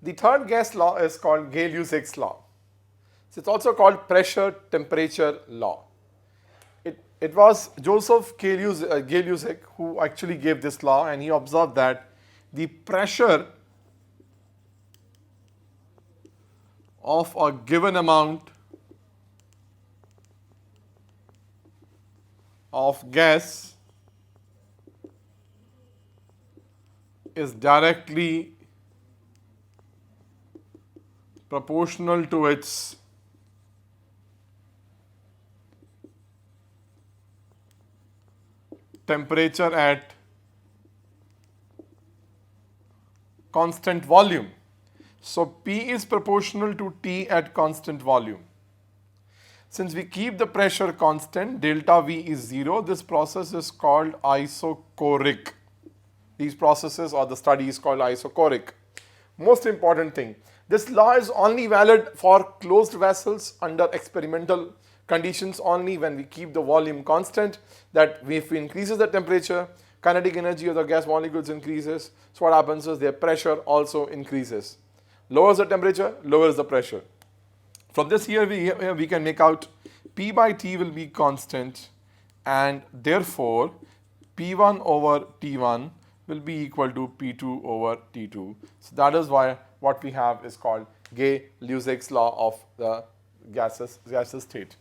The third gas law is called Gay-Lussac's law. So it's also called pressure temperature law. It was Joseph Gay-Lussac who actually gave this law, and he observed that the pressure of a given amount of gas is directly proportional to its temperature at constant volume. So P is proportional to T at constant volume. Since we keep the pressure constant, delta V is 0, this process is called isochoric. These processes or the study is called isochoric. Most important thing, this law is only valid for closed vessels under experimental conditions only when we keep the volume constant, that if we increases the temperature, kinetic energy of the gas molecules increases. So what happens is their pressure also increases. Lowers the temperature, lowers the pressure. From this here we can make out P by T will be constant, and therefore P1 over T1 will be equal to P2 over T2. So that is why what we have is called Gay-Lussac's law of the gaseous state.